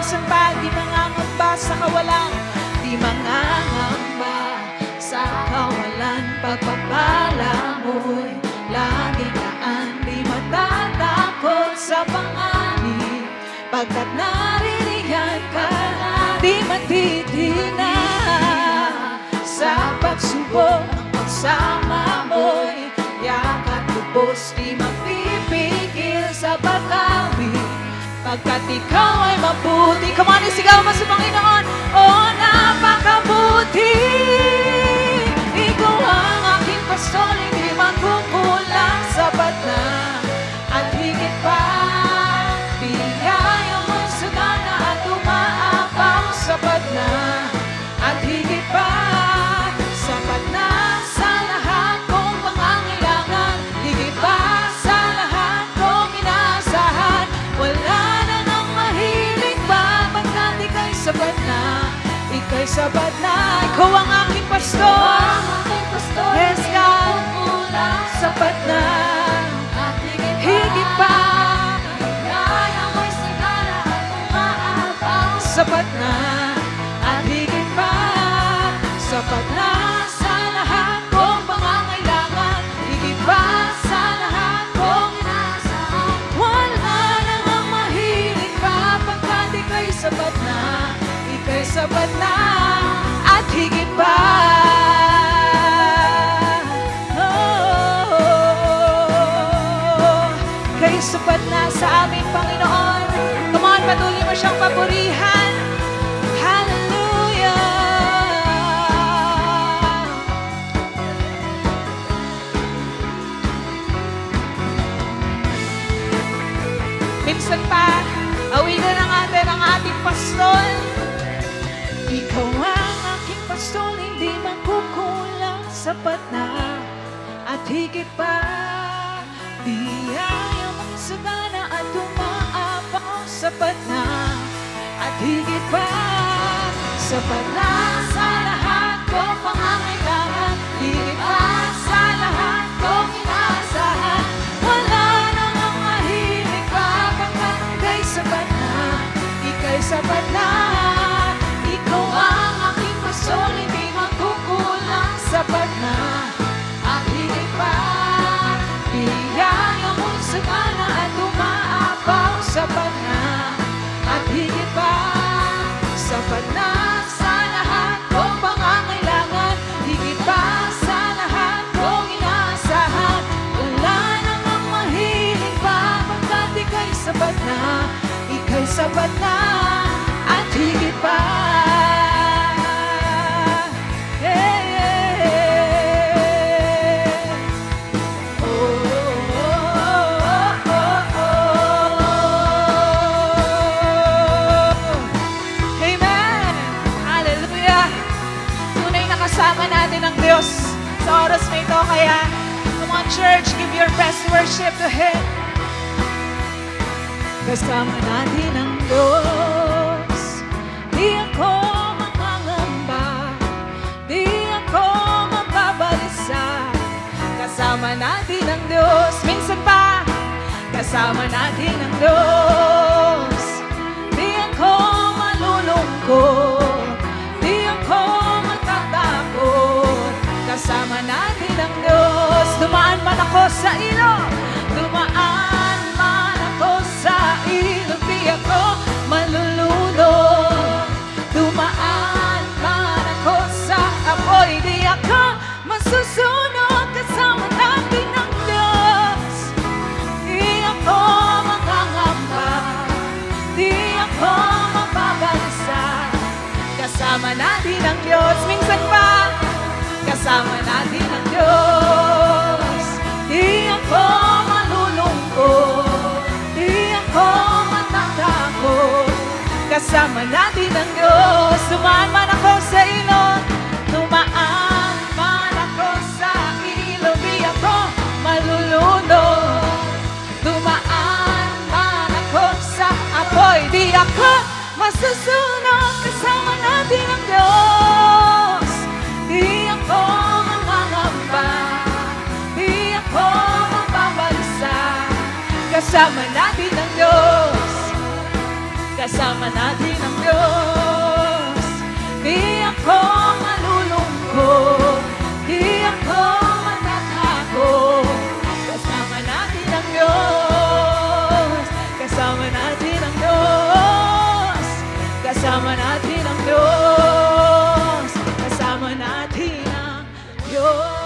minsan pa di mangangamba sa kawalan, di mangangamba sa kawalan. Pagpapala mo'y laging daan, di matatakot sa panganib, pagkat naririyan ka na. Di matitina sa pagsubok, ang pagsama mo'y yakat lubos, di mapipigil sa pag-awit, pagkat ikaw ay mabuti. Come on, isigaw mo sa Panginoon. Oh, napakabuti. Ikaw ang aking pastor, hindi magkukulang, sapat na at higit pa. Biyaya mo'y sagana at umaapaw, sapat na at higit pa. Sapat na sa lahat kong pangangailangan, higit pa sa lahat kong inaasahan. Wala na nang mahilig pa, pagkat ika'y sapat na, ika'y sapat na. Ikaw ang aking pastor, yes God, sapat na, higit pa. Biyaya mo'y sagana at umaapaw, sapat na at higit pa. Sapat na sa lahat kong pangangailangan, higit pa sa lahat kong inaasahan. Wala na ngang mahilig pa, pagkat ika'y sapat na, ika'y sapat na at higit pa. Ika'y sapat na sa aming Panginoon. Come on, patuloy mo siyang papurihan. Hallelujah. Minsan pa, awitin na natin ang ating pastor. Ikaw ang aking pastor, hindi magkukulang, sapat na at higit pa. Biyaya mong sagana at umaapaw, sapat na at higit pa. Sapat na sa lahat kong pangangailangan, higit pa sa lahat kong inaasahan. Wala na ngang mahilig pa, pagkat ika'y sapat na, ika'y sapat na. Ikaw ang aking pastor, hindi magkukulang, sapat na at higit pa. Biyaya mo'y sagana at umaapaw, sapat na at higit pa. Sapat na sa lahat kong pangangailangan, higit pa sa lahat kong inaasahan. Wala na ngang mahilig pa, pagkat ika'y sapat na, ika'y sapat na at higit pa. Kasama natin ang Diyos sa oras na ito. Kaya, come on church, give your best worship to Him. Kasama natin ang Diyos. Di ako mangangamba, di ako mababalisa. Kasama natin ang Diyos. Minsan pa, kasama natin ang Diyos. Di ako malulungkot, di ako kasama natin ang Diyos. Dumaan man ako sa ilog, dumaan man ako sa ilog, di ako malulunod. Dumaan man ako sa apoy, di ako masusunod. Kasama natin ang Diyos. Di ako mangangamba, di ako mababalisa. Kasama natin ang Diyos. Minsan pa, kasama natin ang Diyos. Di ako malulungkot, di ako matatakot. Kasama natin ang Diyos. Dumaan man ako sa ilog, dumaan man ako sa ilog, di ako malulunod. Dumaan man ako sa apoy, di ako masusunod. Kasama natin ang Diyos. Di ako mangangamba, di ako mababalisa. Kasama natin ang Diyos. Kasama natin Diyos. Di ako malulungkot, di ako matatakot. Kasama natin ang Diyos, kasama natin ang Diyos, kasama natin ang Diyos, kasama natin ang Diyos.